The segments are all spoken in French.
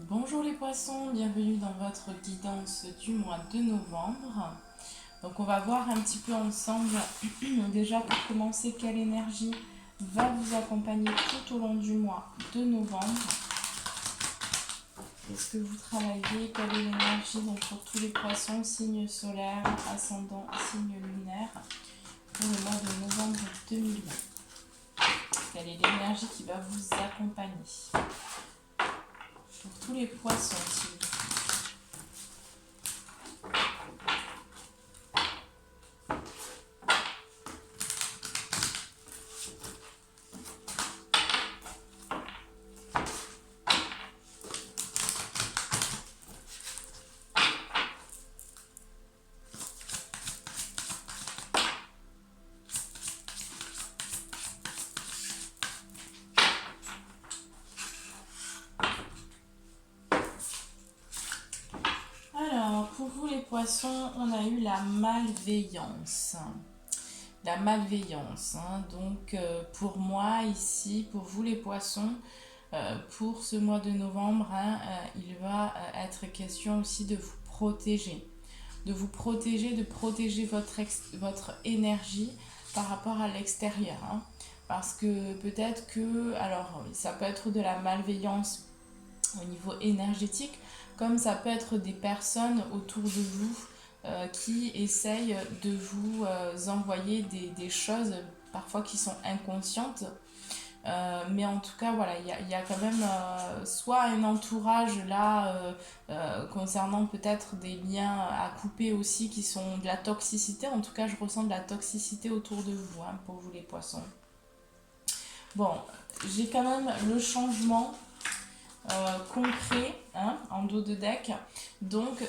Bonjour les poissons, bienvenue dans votre guidance du mois de novembre. Donc on va voir un petit peu ensemble déjà pour commencer quelle énergie va vous accompagner tout au long du mois de novembre. Qu'est-ce que vous travaillez? Quelle est l'énergie donc pour tous les poissons, signe solaire, ascendant, signe lunaire pour le mois de novembre 2020? Quelle est l'énergie qui va vous accompagner pour tous les poissons, s'il vous plaît? Alors, pour vous les poissons, on a eu la malveillance. La malveillance. Donc, pour moi, ici, pour vous les poissons, pour ce mois de novembre, il va être question aussi de vous protéger. De vous protéger, de protéger votre énergie par rapport à l'extérieur. Parce que peut-être que, alors, ça peut être de la malveillance au niveau énergétique, comme ça peut être des personnes autour de vous qui essayent de vous envoyer des choses parfois qui sont inconscientes. Mais en tout cas, voilà, il y a quand même soit un entourage là concernant peut-être des liens à couper aussi qui sont de la toxicité. En tout cas, je ressens de la toxicité autour de vous, pour vous les poissons. Bon, j'ai quand même le changement concret en dos de deck. Donc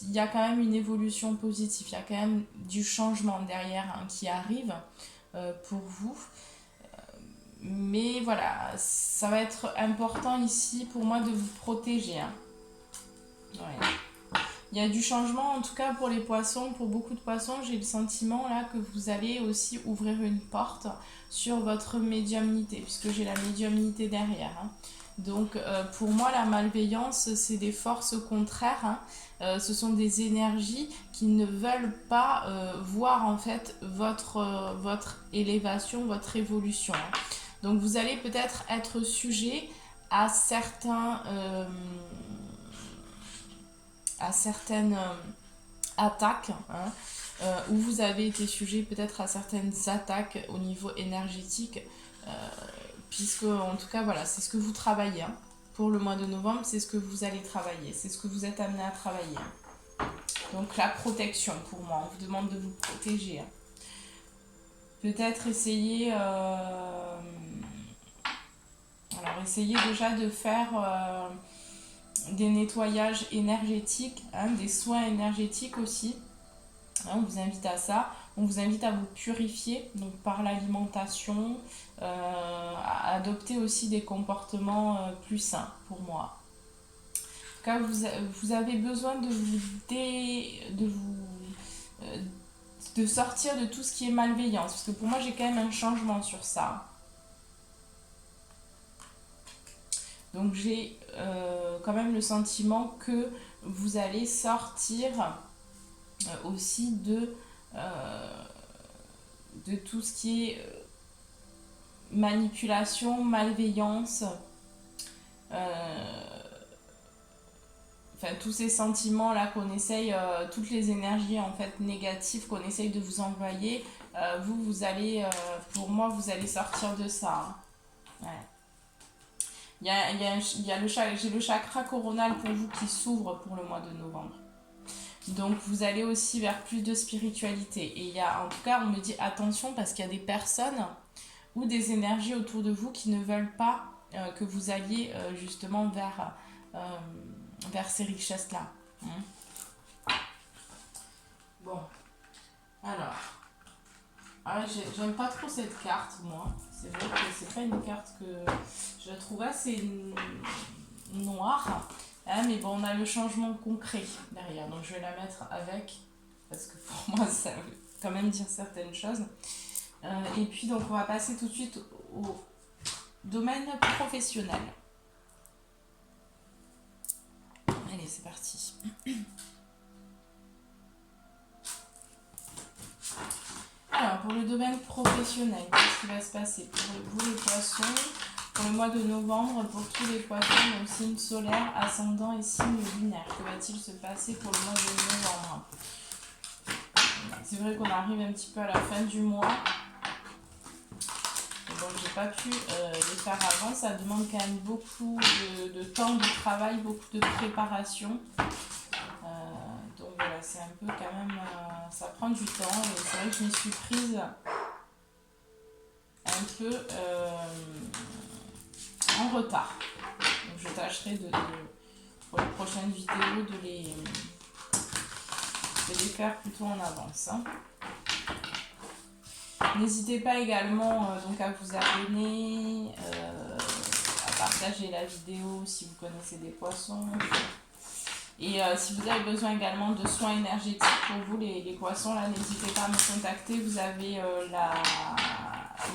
il y a quand même une évolution positive, il y a quand même du changement derrière qui arrive pour vous. Mais voilà, ça va être important ici pour moi de vous protéger. Ouais. Il y a du changement en tout cas pour les poissons, pour beaucoup de poissons, j'ai le sentiment là que vous allez aussi ouvrir une porte sur votre médiumnité, puisque j'ai la médiumnité derrière. Donc pour moi la malveillance c'est des forces contraires, ce sont des énergies qui ne veulent pas voir en fait votre élévation, votre évolution. Donc vous allez peut-être être sujet à certaines attaques, où vous avez été sujet peut-être à certaines attaques au niveau énergétique, puisque en tout cas voilà, c'est ce que vous travaillez. Pour le mois de novembre, c'est ce que vous allez travailler, c'est ce que vous êtes amené à travailler. Donc la protection pour moi, on vous demande de vous protéger. Peut-être essayer, essayez déjà de faire des nettoyages énergétiques, des soins énergétiques aussi. On vous invite à ça. On vous invite à vous purifier donc par l'alimentation, à adopter aussi des comportements plus sains pour moi. En tout cas, vous avez besoin de sortir de tout ce qui est malveillance. Parce que pour moi, j'ai quand même un changement sur ça. Donc j'ai quand même le sentiment que vous allez sortir aussi de tout ce qui est manipulation, malveillance, tous ces sentiments là qu'on essaye, toutes les énergies en fait négatives qu'on essaye de vous envoyer, vous allez, pour moi, vous allez sortir de ça. Ouais. J'ai le chakra coronal pour vous qui s'ouvre pour le mois de novembre. Donc vous allez aussi vers plus de spiritualité. Et il y a, en tout cas, on me dit attention parce qu'il y a des personnes ou des énergies autour de vous qui ne veulent pas que vous alliez justement vers ces richesses-là. Bon, alors, j'aime pas trop cette carte, moi. C'est vrai que c'est pas une carte que je la trouve assez noire. Mais bon, on a le changement concret derrière. Donc je vais la mettre avec, parce que pour moi, ça veut quand même dire certaines choses. Et puis, donc, on va passer tout de suite au domaine professionnel. c'est parti. Alors, pour le domaine professionnel, qu'est-ce qui va se passer pour vous les poissons? Pour le mois de novembre, pour tous les poissons, donc signe solaire, ascendant et signe lunaire. Que va-t-il se passer pour le mois de novembre? C'est vrai qu'on arrive un petit peu à la fin du mois. Donc j'ai pas pu les faire avant. Ça demande quand même beaucoup de temps de travail, beaucoup de préparation. Donc voilà, c'est un peu quand même... ça prend du temps et c'est vrai que je m'y suis prise un peu en retard. Donc je tâcherai pour les prochaines vidéos de les faire plutôt en avance. Hein. N'hésitez pas également donc à vous abonner, à partager la vidéo si vous connaissez des poissons. Et si vous avez besoin également de soins énergétiques pour vous les poissons, là n'hésitez pas à me contacter. Vous avez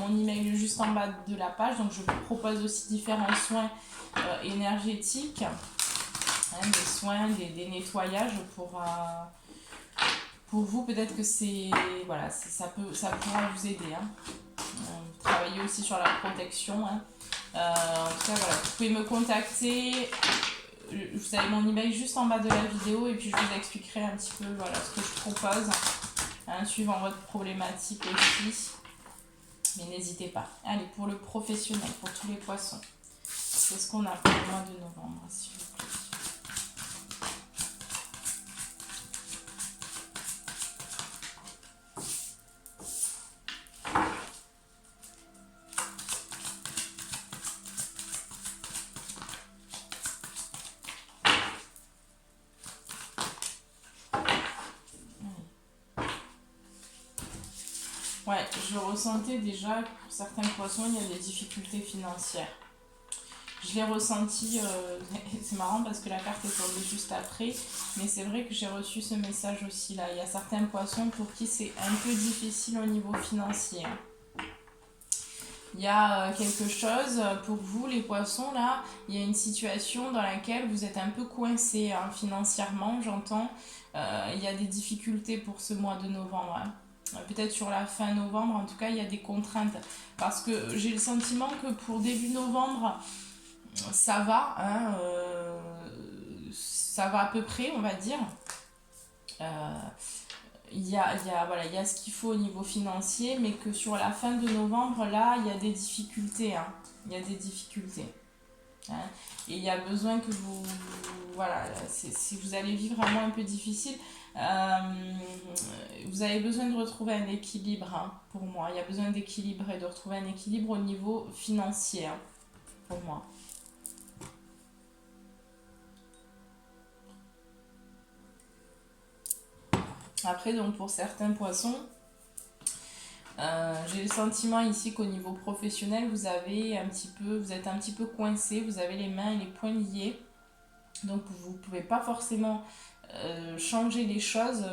mon email juste en bas de la page. Donc je vous propose aussi différents soins énergétiques, hein, des soins, des nettoyages pour vous. Peut-être que voilà, ça pourra vous aider. Hein. Vous travaillez aussi sur la protection. Hein. En tout cas, voilà, vous pouvez me contacter. Vous avez mon email juste en bas de la vidéo et puis je vous expliquerai un petit peu voilà, ce que je propose, hein, suivant votre problématique aussi. Mais n'hésitez pas. Allez, pour le professionnel, pour tous les poissons, c'est ce qu'on a pour le mois de novembre, s'il vous plaît. Ouais, je ressentais déjà que pour certains poissons, il y a des difficultés financières. Je l'ai ressenti, c'est marrant parce que la carte est tombée juste après, mais c'est vrai que j'ai reçu ce message aussi là. Il y a certains poissons pour qui c'est un peu difficile au niveau financier. Il y a quelque chose pour vous les poissons là, il y a une situation dans laquelle vous êtes un peu coincé hein, financièrement, j'entends. Il y a des difficultés pour ce mois de novembre. Hein. Peut-être sur la fin novembre, en tout cas, il y a des contraintes. Parce que j'ai le sentiment que pour début novembre, ça va, hein, ça va à peu près, on va dire. Il y a ce qu'il faut au niveau financier, mais que sur la fin de novembre, là, il y a des difficultés. Hein. Il y a des difficultés. Hein. Et il y a besoin que vous... Voilà, si vous allez vivre un mois un peu difficile, vous avez besoin de retrouver un équilibre, hein, pour moi. Il y a besoin d'équilibre et de retrouver un équilibre au niveau financier, hein, pour moi. Après, donc pour certains poissons, j'ai le sentiment ici qu'au niveau professionnel, vous êtes un petit peu coincé, vous avez les mains et les poings liés. Donc vous ne pouvez pas forcément changer les choses,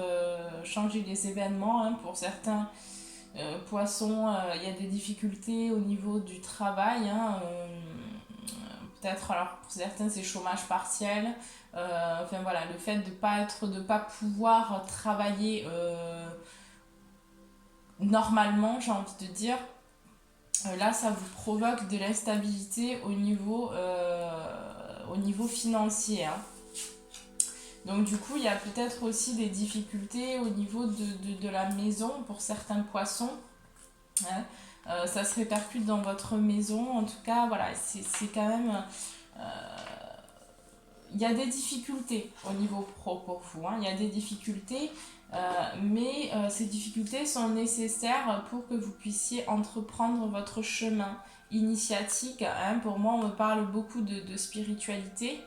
changer les événements. Hein. Pour certains poissons, il y a des difficultés au niveau du travail. Hein. Peut-être, alors pour certains, c'est chômage partiel. Enfin voilà, le fait de pas pouvoir travailler normalement, j'ai envie de dire, là ça vous provoque de l'instabilité au niveau financier. Hein. Donc du coup, il y a peut-être aussi des difficultés au niveau de la maison pour certains poissons. Hein. Ça se répercute dans votre maison. En tout cas, voilà, c'est quand même... il y a des difficultés au niveau pro pour vous. Hein. Il y a des difficultés, mais ces difficultés sont nécessaires pour que vous puissiez entreprendre votre chemin initiatique. Hein. Pour moi, on me parle beaucoup de spiritualité.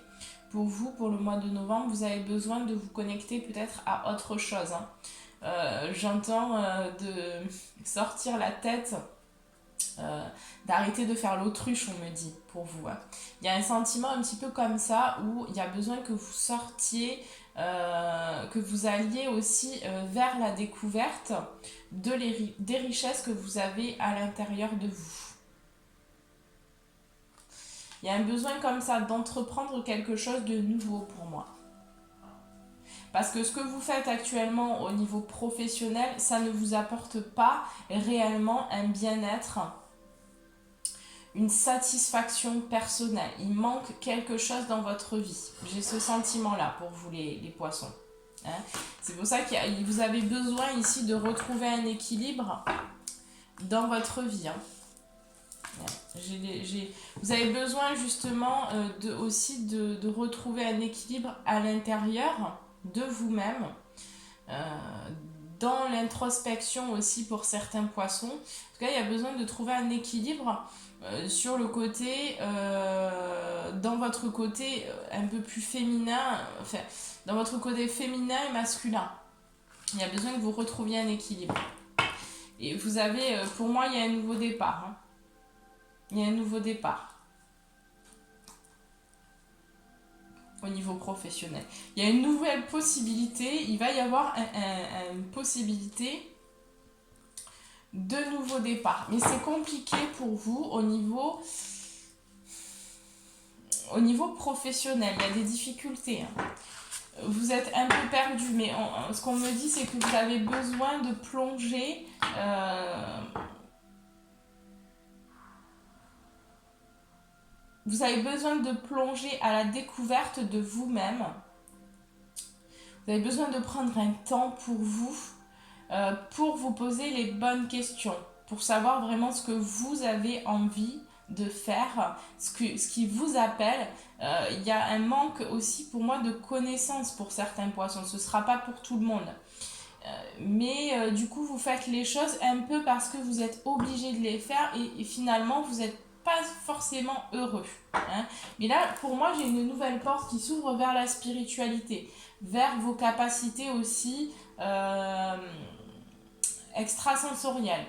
Pour vous, pour le mois de novembre, vous avez besoin de vous connecter peut-être à autre chose. Hein. J'entends de sortir la tête, d'arrêter de faire l'autruche, on me dit, pour vous. Hein. Il y a un sentiment un petit peu comme ça où il y a besoin que vous sortiez, que vous alliez aussi vers la découverte des richesses que vous avez à l'intérieur de vous. Il y a un besoin comme ça d'entreprendre quelque chose de nouveau pour moi. Parce que ce que vous faites actuellement au niveau professionnel, ça ne vous apporte pas réellement un bien-être, une satisfaction personnelle. Il manque quelque chose dans votre vie. J'ai ce sentiment-là pour vous les poissons. Hein. C'est pour ça que vous avez besoin ici de retrouver un équilibre dans votre vie. Hein. Vous avez besoin justement aussi de retrouver un équilibre à l'intérieur de vous-même, dans l'introspection aussi pour certains poissons. En tout cas, il y a besoin de trouver un équilibre sur le côté, dans votre côté un peu plus féminin, enfin, dans votre côté féminin et masculin. Il y a besoin que vous retrouviez un équilibre. Et vous avez, pour moi, il y a un nouveau départ. Hein. Il y a un nouveau départ au niveau professionnel. Il y a une nouvelle possibilité, il va y avoir une possibilité de nouveau départ. Mais c'est compliqué pour vous au niveau professionnel. Il y a des difficultés. Hein. Vous êtes un peu perdu, mais ce qu'on me dit, c'est que vous avez besoin de plonger... Vous avez besoin de plonger à la découverte de vous-même. Vous avez besoin de prendre un temps pour vous poser les bonnes questions, pour savoir vraiment ce que vous avez envie de faire, ce qui vous appelle. Il y a un manque aussi pour moi de connaissances pour certains poissons. Ce ne sera pas pour tout le monde. Mais du coup, vous faites les choses un peu parce que vous êtes obligé de les faire et finalement, vous êtes pas forcément heureux. Hein. Mais là, pour moi, j'ai une nouvelle porte qui s'ouvre vers la spiritualité, vers vos capacités aussi extrasensorielles.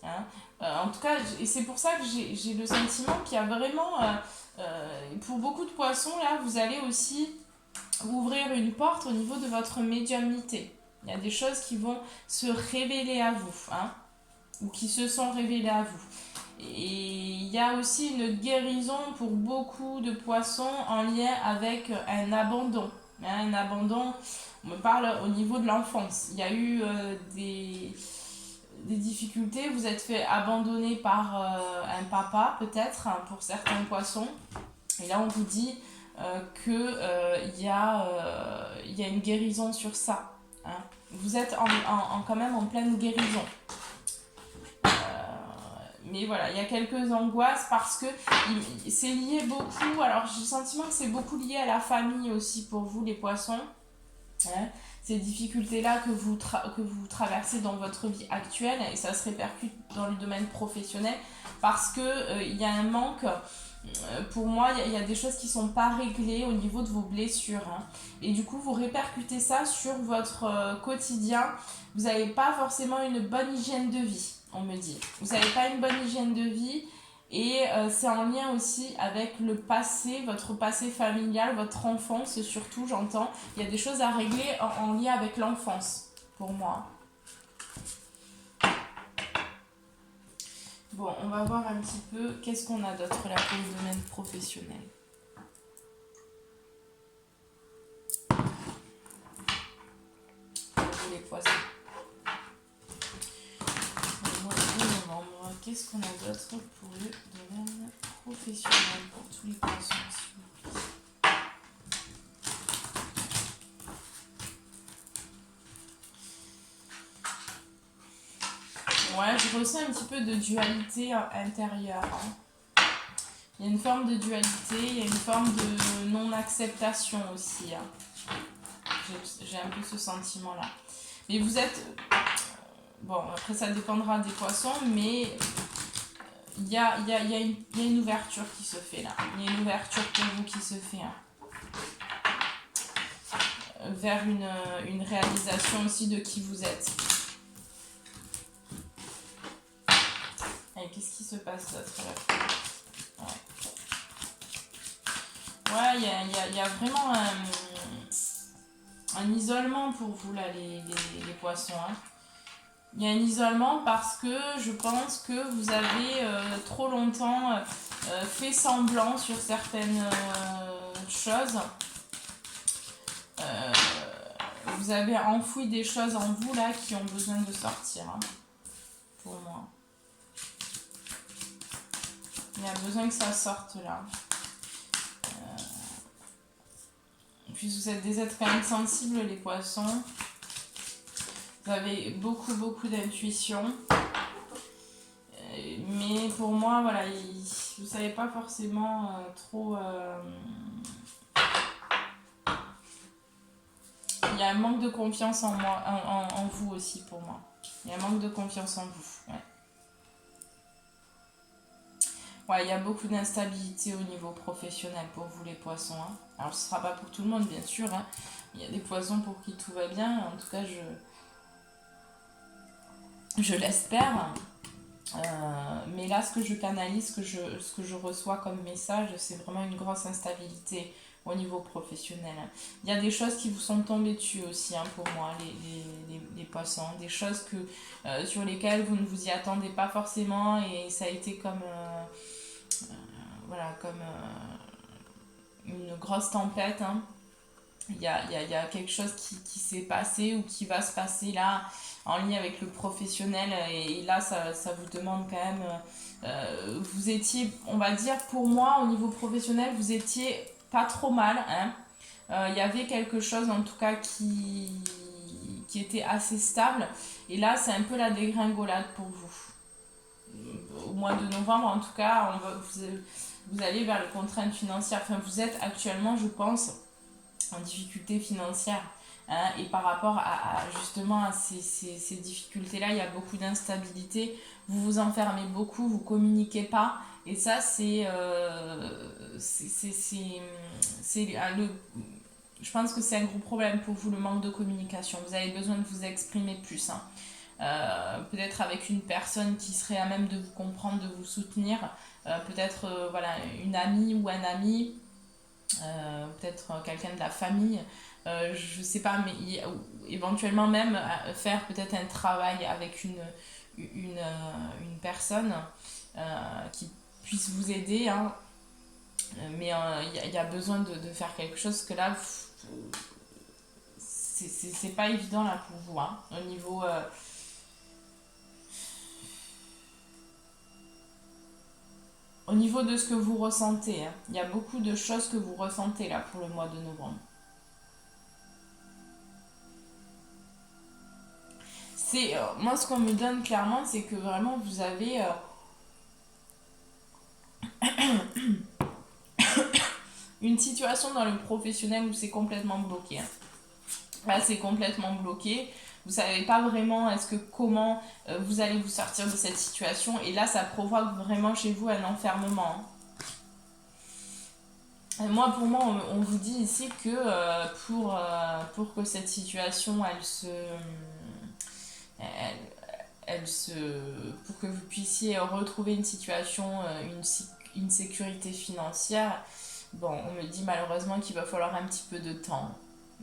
Hein. En tout cas, et c'est pour ça que j'ai le sentiment qu'il y a vraiment, pour beaucoup de poissons, là, vous allez aussi ouvrir une porte au niveau de votre médiumnité. Il y a des choses qui vont se révéler à vous, hein, ou qui se sont révélées à vous. Et il y a aussi une guérison pour beaucoup de poissons en lien avec un abandon. Hein, un abandon, on me parle au niveau de l'enfance. Il y a eu des difficultés, vous êtes fait abandonner par un papa peut-être, hein, pour certains poissons. Et là on vous dit qu'il y a une guérison sur ça. Hein. Vous êtes quand même en pleine guérison. Mais voilà, il y a quelques angoisses parce que c'est lié beaucoup. Alors, j'ai le sentiment que c'est beaucoup lié à la famille aussi pour vous, les poissons. Hein, ces difficultés-là que vous traversez dans votre vie actuelle, et ça se répercute dans le domaine professionnel parce qu'il y a un manque. Pour moi, il y a des choses qui ne sont pas réglées au niveau de vos blessures. Hein. Et du coup, vous répercutez ça sur votre quotidien. Vous n'avez pas forcément une bonne hygiène de vie, on me dit. Vous n'avez pas une bonne hygiène de vie et c'est en lien aussi avec le passé, votre passé familial, votre enfance surtout, j'entends. Il y a des choses à régler en lien avec l'enfance, pour moi. Bon, on va voir un petit peu qu'est-ce qu'on a d'autre là pour le domaine professionnel. Pour vous les poissons. Le mois de novembre, qu'est-ce qu'on a d'autre pour le domaine professionnel pour tous les poissons? Ouais, je ressens un petit peu de dualité intérieure. Hein. Il y a une forme de dualité, il y a une forme de non-acceptation aussi. Hein. J'ai un peu ce sentiment-là. Mais vous êtes... Bon, après ça dépendra des poissons, mais il y a une ouverture qui se fait là. Il y a une ouverture pour vous qui se fait. Hein. Vers une réalisation aussi de qui vous êtes. Qu'est-ce qui se passe d'autre là? Ouais, il y a vraiment un isolement pour vous là, les poissons. Hein. Il y a un isolement parce que je pense que vous avez trop longtemps fait semblant sur certaines choses. vous avez enfoui des choses en vous là qui ont besoin de sortir, hein, pour moi. Il y a besoin que ça sorte là. Puis vous êtes des êtres quand même sensibles, les poissons. Vous avez beaucoup d'intuition. Mais pour moi, voilà, vous ne savez pas forcément trop... Il y a un manque de confiance en moi, en vous aussi pour moi. Il y a un manque de confiance en vous. Ouais. Ouais, il y a beaucoup d'instabilité au niveau professionnel pour vous les poissons. Hein. Alors ce ne sera pas pour tout le monde bien sûr. Hein. Il y a des poissons pour qui tout va bien. En tout cas, je l'espère. Mais là, ce que je canalise, ce que je reçois comme message, c'est vraiment une grosse instabilité au niveau professionnel. Il y a des choses qui vous sont tombées dessus aussi, hein, pour moi, les poissons. Des choses sur lesquelles vous ne vous y attendez pas forcément et ça a été comme, voilà, comme une grosse tempête. Hein. Il y a quelque chose qui s'est passé ou qui va se passer là en lien avec le professionnel et là ça vous demande quand même vous étiez, on va dire pour moi au niveau professionnel vous étiez pas trop mal, hein. Il y avait quelque chose en tout cas qui était assez stable et là c'est un peu la dégringolade pour vous au mois de novembre en tout cas vous allez vers les contraintes financières, enfin vous êtes actuellement je pense en difficulté financière. Hein, et par rapport justement à ces difficultés-là, il y a beaucoup d'instabilité. Vous vous enfermez beaucoup, vous communiquez pas. Et ça, je pense que c'est un gros problème pour vous, le manque de communication. Vous avez besoin de vous exprimer plus. Hein. Peut-être avec une personne qui serait à même de vous comprendre, de vous soutenir. Peut-être voilà, une amie ou un ami. Peut-être quelqu'un de la famille, je sais pas, mais éventuellement même faire peut-être un travail avec une personne qui puisse vous aider, hein. Mais il y a besoin de faire quelque chose que là, c'est pas évident là pour vous, hein, au niveau... Au niveau de ce que vous ressentez, hein, il y a beaucoup de choses que vous ressentez là pour le mois de novembre. Moi ce qu'on me donne clairement c'est que vraiment vous avez une situation dans le professionnel où c'est complètement bloqué. Hein. Là c'est complètement bloqué. Vous savez pas vraiment comment vous allez vous sortir de cette situation et là ça provoque vraiment chez vous un enfermement. Hein. Moi, pour moi, on vous dit ici que pour que cette situation, pour que vous puissiez retrouver une situation, une sécurité financière, bon, on me dit malheureusement qu'il va falloir un petit peu de temps.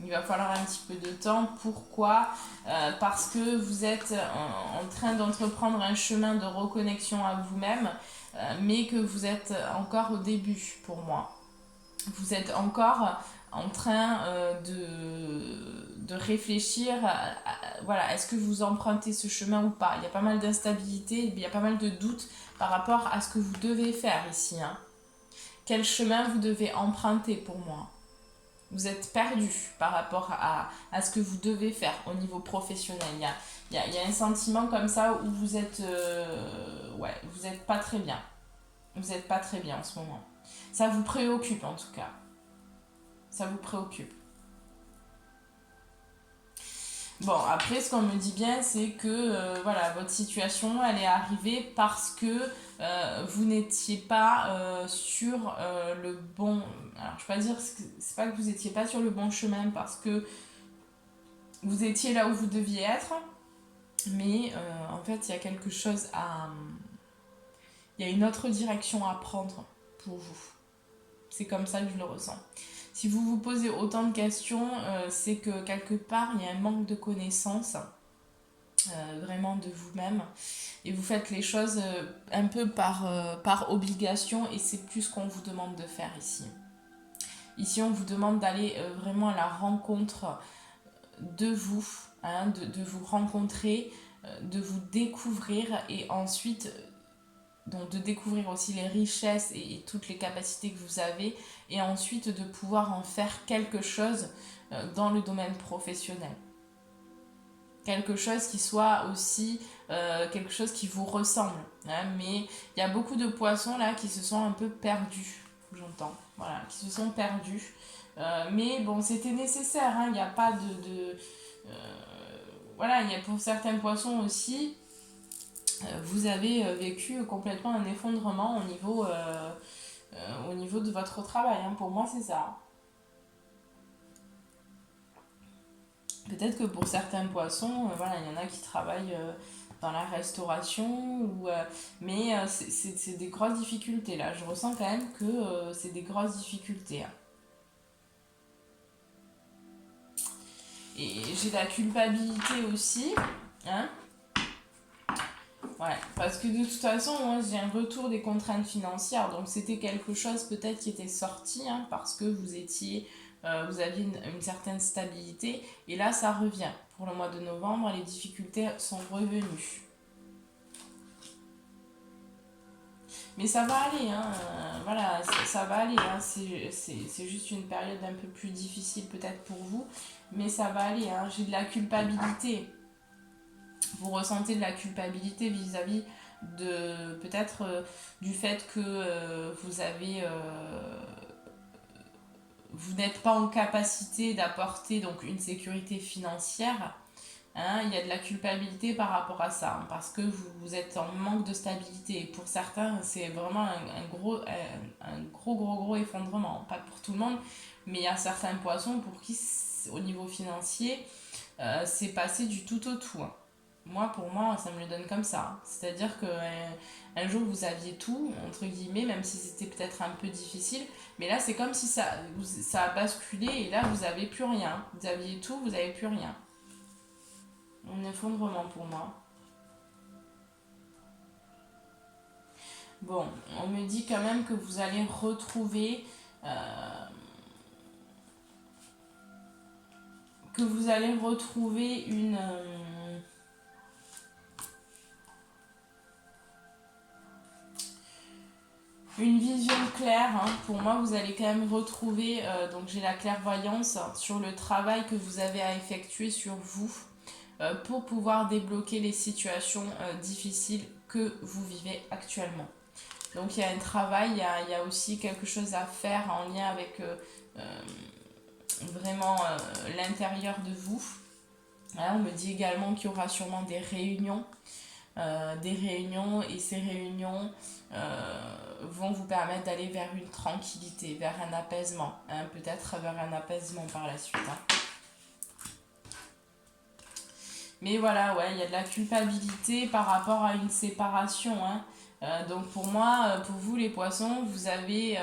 Il va falloir un petit peu de temps. Pourquoi ? Parce que vous êtes en train d'entreprendre un chemin de reconnexion à vous-même, mais que vous êtes encore au début pour moi. Vous êtes encore en train de réfléchir voilà, est-ce que vous empruntez ce chemin ou pas. Il y a pas mal d'instabilité, il y a pas mal de doutes par rapport à ce que vous devez faire ici. Hein. Quel chemin vous devez emprunter pour moi. Vous êtes perdu par rapport à ce que vous devez faire au niveau professionnel. Il y a un sentiment comme ça où vous êtes vous êtes pas très bien. Vous n'êtes pas très bien en ce moment. Ça vous préoccupe en tout cas. Ça vous préoccupe. Bon, après, ce qu'on me dit bien, c'est que voilà, votre situation, elle est arrivée parce que vous n'étiez pas sur le bon... Alors, je ne vais pas dire, c'est pas que vous n'étiez pas sur le bon chemin parce que vous étiez là où vous deviez être, mais en fait, il y a quelque chose il y a une autre direction à prendre pour vous. C'est comme ça que je le ressens. Si vous vous posez autant de questions, c'est que quelque part, il y a un manque de connaissances vraiment de vous-même. Et vous faites les choses un peu par obligation et c'est plus ce qu'on vous demande de faire ici. Ici, on vous demande d'aller vraiment à la rencontre de vous, hein, de vous rencontrer, de vous découvrir et ensuite donc de découvrir aussi les richesses et toutes les capacités que vous avez et ensuite de pouvoir en faire quelque chose dans le domaine professionnel. Quelque chose qui soit aussi quelque chose qui vous ressemble. Hein, mais il y a beaucoup de poissons là qui se sont un peu perdus, j'entends. Voilà, qui se sont perdus. Mais bon, c'était nécessaire. Hein, il n'y a pas voilà, il y a pour certains poissons aussi, vous avez vécu complètement un effondrement au niveau de votre travail. Hein. Pour moi, c'est ça. Peut-être que pour certains poissons, voilà, il y en a qui travaillent dans la restauration, mais c'est des grosses difficultés là. Je ressens quand même que c'est des grosses difficultés. Hein. Et j'ai la culpabilité aussi. Hein. Ouais, parce que de toute façon, moi j'ai un retour des contraintes financières, donc c'était quelque chose peut-être qui était sorti, hein, parce que vous aviez une certaine stabilité, et là ça revient. Pour le mois de novembre, les difficultés sont revenues. Mais ça va aller, hein, voilà, ça va aller, hein, c'est juste une période un peu plus difficile peut-être pour vous, mais ça va aller, hein, j'ai de la culpabilité. Vous ressentez de la culpabilité vis-à-vis de peut-être du fait que vous n'êtes pas en capacité d'apporter donc une sécurité financière. Hein, il y a de la culpabilité par rapport à ça, hein, parce que vous êtes en manque de stabilité. Et pour certains, c'est vraiment un gros effondrement. Pas pour tout le monde, mais il y a certains poissons pour qui, au niveau financier, c'est passé du tout au tout. Hein. Moi, pour moi, ça me le donne comme ça. C'est-à-dire que un jour, vous aviez tout, entre guillemets, même si c'était peut-être un peu difficile. Mais là, c'est comme si ça a basculé et là, vous n'avez plus rien. Vous aviez tout, vous n'avez plus rien. Un effondrement pour moi. Bon, on me dit quand même que vous allez retrouver... une vision claire. Hein. Pour moi, vous allez quand même retrouver, donc j'ai la clairvoyance sur le travail que vous avez à effectuer sur vous pour pouvoir débloquer les situations difficiles que vous vivez actuellement. Donc il y a un travail, il y a aussi quelque chose à faire en lien avec vraiment l'intérieur de vous. Hein, on me dit également qu'il y aura sûrement des réunions et ces réunions vont vous permettre d'aller vers une tranquillité, vers un apaisement, hein, peut-être vers un apaisement par la suite. Hein. Mais voilà, ouais, il y a de la culpabilité par rapport à une séparation. Hein. Donc pour moi, pour vous les poissons, vous avez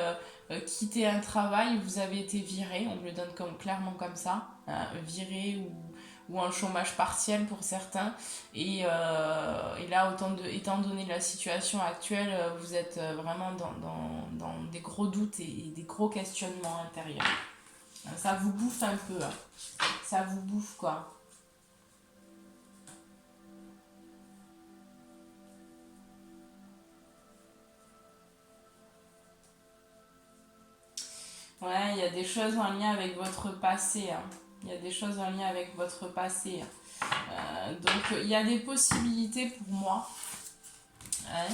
quitté un travail, vous avez été viré, on me le donne clairement comme ça, hein, viré ou un chômage partiel pour certains. Et là, étant donné la situation actuelle, vous êtes vraiment dans des gros doutes et des gros questionnements intérieurs. Ça vous bouffe un peu. Hein. Ça vous bouffe quoi. Ouais, il y a des choses en lien avec votre passé. Hein. Il y a des choses en lien avec votre passé. Donc, il y a des possibilités pour moi. Hein.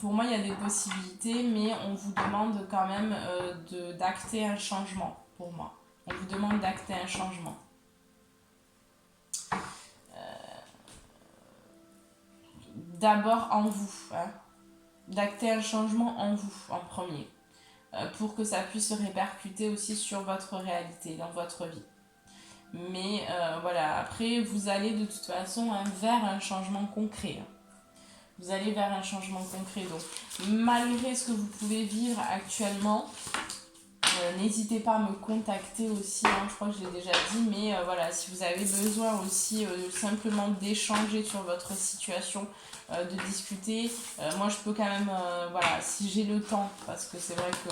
Pour moi, il y a des possibilités, mais on vous demande quand même d'acter un changement, pour moi. On vous demande d'acter un changement. D'abord en vous. Hein. D'acter un changement en vous, en premier. Pour que ça puisse se répercuter aussi sur votre réalité, dans votre vie. Mais voilà, après, vous allez de toute façon vers un changement concret. Hein. Vous allez vers un changement concret. Donc, malgré ce que vous pouvez vivre actuellement, n'hésitez pas à me contacter aussi. Hein, je crois que je l'ai déjà dit. Mais voilà, si vous avez besoin aussi simplement d'échanger sur votre situation, de discuter, moi je peux quand même, voilà, si j'ai le temps, parce que c'est vrai que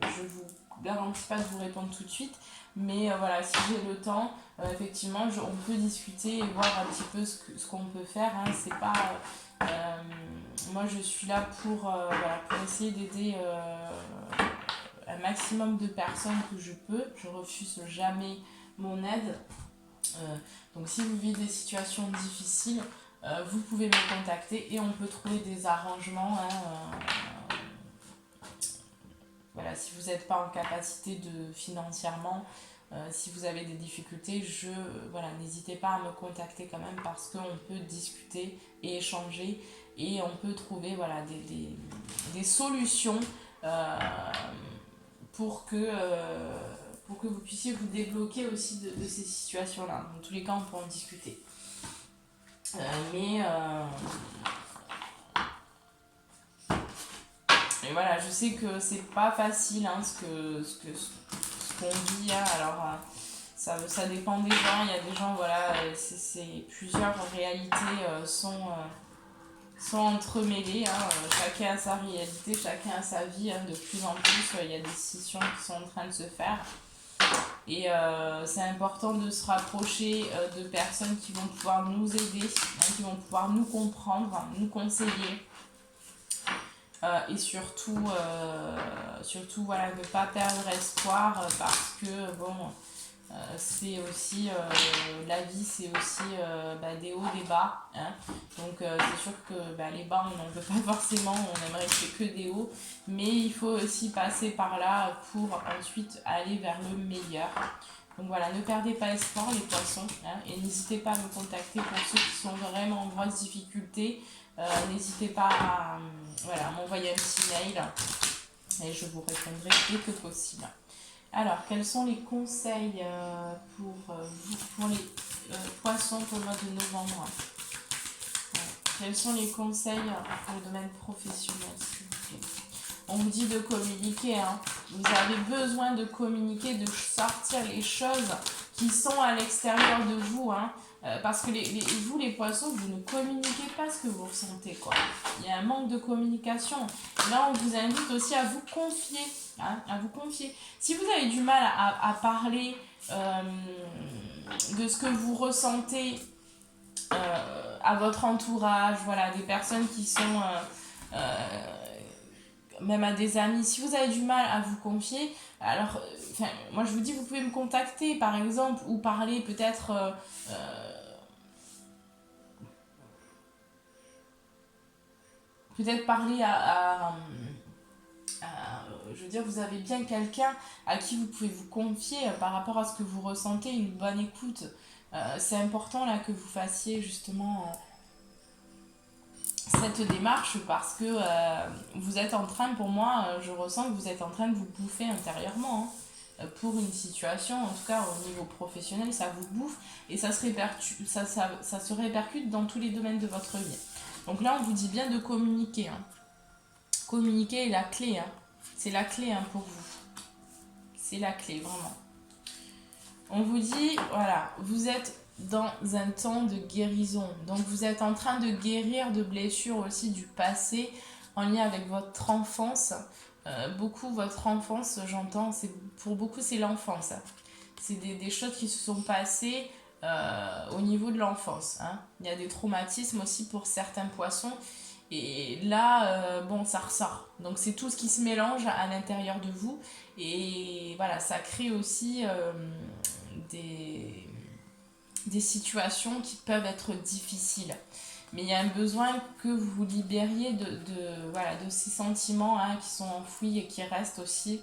je vous garantis pas de vous répondre tout de suite, mais voilà, si j'ai le temps, effectivement, on peut discuter et voir un petit peu ce qu'on peut faire. Hein. C'est pas, moi, je suis là pour, voilà, pour essayer d'aider un maximum de personnes que je peux. Je refuse jamais mon aide. Donc, si vous vivez des situations difficiles, vous pouvez me contacter et on peut trouver des arrangements. Hein, voilà, si vous n'êtes pas en capacité de financièrement, si vous avez des difficultés, voilà, n'hésitez pas à me contacter quand même parce qu'on peut discuter et échanger et on peut trouver voilà, des solutions pour que vous puissiez vous débloquer aussi de ces situations-là. Dans tous les cas, on peut en discuter. Mais voilà, je sais que c'est pas facile hein, ce qu'on vit. Hein. Alors, ça dépend des gens. Il y a des gens, voilà, plusieurs réalités sont entremêlées. Hein. Chacun a sa réalité, chacun a sa vie. Hein. De plus en plus, il y a des décisions qui sont en train de se faire. Et c'est important de se rapprocher de personnes qui vont pouvoir nous aider, hein, qui vont pouvoir nous comprendre, nous conseiller. Et surtout voilà, ne pas perdre espoir parce que bon, c'est aussi la vie, c'est aussi des hauts, des bas. Hein. Donc c'est sûr que les bas, on n'en veut pas forcément, on aimerait qu'il n'y ait que des hauts. Mais il faut aussi passer par là pour ensuite aller vers le meilleur. Donc voilà, ne perdez pas espoir les poissons. Hein, et n'hésitez pas à me contacter pour ceux qui sont vraiment en grosse difficulté. N'hésitez pas à m'envoyer un petit mail et je vous répondrai dès que possible. Alors, quels sont les conseils pour vous, pour les poissons pour le mois de novembre? Quels sont les conseils pour le domaine professionnel, s'il vous plaît? On vous dit de communiquer. Hein. Vous avez besoin de communiquer, de sortir les choses qui sont à l'extérieur de vous. Hein. Parce que vous, les poissons, vous ne communiquez pas ce que vous ressentez. Quoi. Il y a un manque de communication. Là, on vous invite aussi à vous confier. Hein, à vous confier. Si vous avez du mal à parler de ce que vous ressentez à votre entourage, voilà, des personnes qui sont... même à des amis, si vous avez du mal à vous confier, alors, moi je vous dis, vous pouvez me contacter par exemple, ou parler peut-être... peut-être parler je veux dire, vous avez bien quelqu'un à qui vous pouvez vous confier par rapport à ce que vous ressentez, une bonne écoute. C'est important là que vous fassiez justement... cette démarche parce que vous êtes en train, pour moi, je ressens que vous êtes en train de vous bouffer intérieurement hein, pour une situation, en tout cas au niveau professionnel, ça vous bouffe et ça se répercute dans tous les domaines de votre vie. Donc là, on vous dit bien de communiquer. Hein. Communiquer est la clé. Hein. C'est la clé hein, pour vous. C'est la clé, vraiment. On vous dit, voilà, vous êtes dans un temps de guérison. Donc vous êtes en train de guérir de blessures aussi du passé en lien avec votre enfance. Beaucoup votre enfance, j'entends, pour beaucoup c'est l'enfance. C'est des choses qui se sont passées au niveau de l'enfance. Hein. Il y a des traumatismes aussi pour certains poissons. Et là, ça ressort. Donc c'est tout ce qui se mélange à l'intérieur de vous. Et voilà, ça crée aussi des situations qui peuvent être difficiles. Mais il y a un besoin que vous vous libériez de ces sentiments hein, qui sont enfouis et qui restent aussi.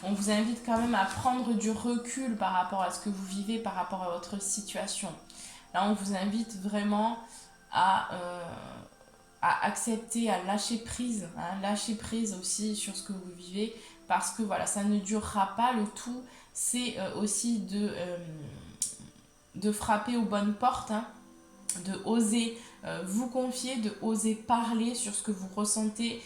On vous invite quand même à prendre du recul par rapport à ce que vous vivez, par rapport à votre situation. Là, on vous invite vraiment à accepter, à lâcher prise. Hein, lâcher prise aussi sur ce que vous vivez parce que voilà, ça ne durera pas. Le tout, c'est aussi de frapper aux bonnes portes, hein, de oser vous confier, de oser parler sur ce que vous ressentez,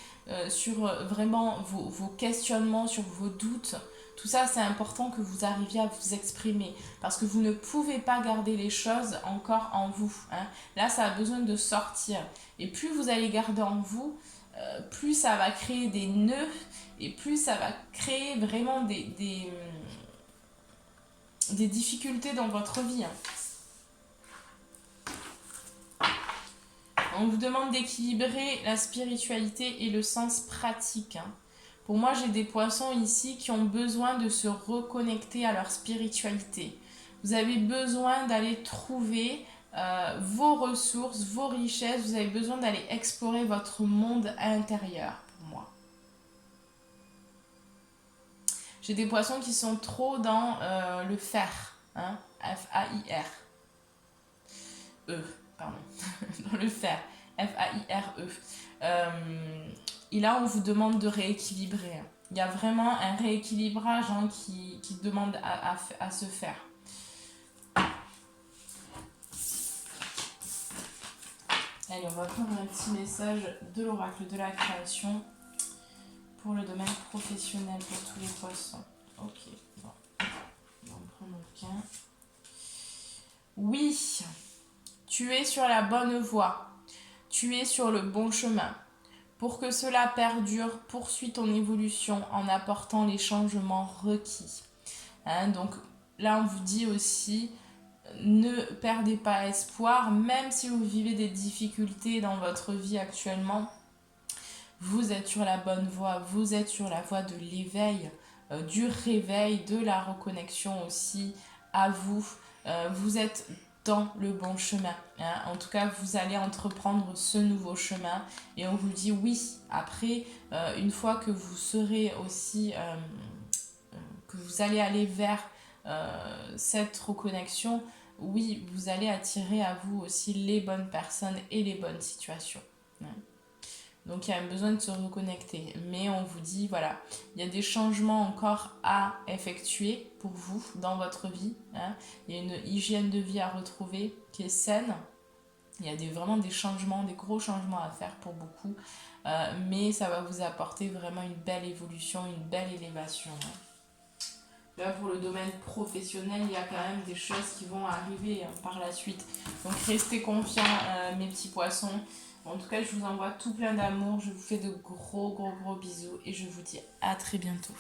sur vraiment vos questionnements, sur vos doutes. Tout ça, c'est important que vous arriviez à vous exprimer parce que vous ne pouvez pas garder les choses encore en vous. Hein. Là, ça a besoin de sortir. Et plus vous allez garder en vous, plus ça va créer des nœuds et plus ça va créer vraiment des difficultés dans votre vie. On vous demande d'équilibrer la spiritualité et le sens pratique. Pour moi, j'ai des poissons ici qui ont besoin de se reconnecter à leur spiritualité. Vous avez besoin d'aller trouver vos ressources, vos richesses. Vous avez besoin d'aller explorer votre monde intérieur, pour moi. J'ai des poissons qui sont trop dans le faire. F-A-I-R. Pardon. Dans le faire. F-A-I-R-E. Et là, on vous demande de rééquilibrer. Il y a vraiment un rééquilibrage qui demande à se faire. Allez, on va prendre un petit message de l'oracle de la création pour le domaine professionnel pour tous les poissons. Ok, bon. On va en prendre aucun. Oui, tu es sur la bonne voie. Tu es sur le bon chemin. Pour que cela perdure, poursuis ton évolution en apportant les changements requis. Donc là, on vous dit aussi, ne perdez pas espoir, même si vous vivez des difficultés dans votre vie actuellement. Vous êtes sur la bonne voie, vous êtes sur la voie de l'éveil, du réveil, de la reconnexion aussi à vous. Vous êtes dans le bon chemin. En tout cas, vous allez entreprendre ce nouveau chemin et on vous dit oui. Après, une fois que vous serez aussi, que vous allez aller vers cette reconnexion, oui, vous allez attirer à vous aussi les bonnes personnes et les bonnes situations. Donc il y a besoin de se reconnecter. Mais on vous dit, voilà, il y a des changements encore à effectuer pour vous dans votre vie. Il y a une hygiène de vie à retrouver qui est saine. Il y a vraiment des changements, des gros changements à faire pour beaucoup. Mais ça va vous apporter vraiment une belle évolution, une belle élévation. Là, pour le domaine professionnel, il y a quand même des choses qui vont arriver par la suite. Donc restez confiants, mes petits poissons. En tout cas, je vous envoie tout plein d'amour. Je vous fais de gros bisous et je vous dis à très bientôt.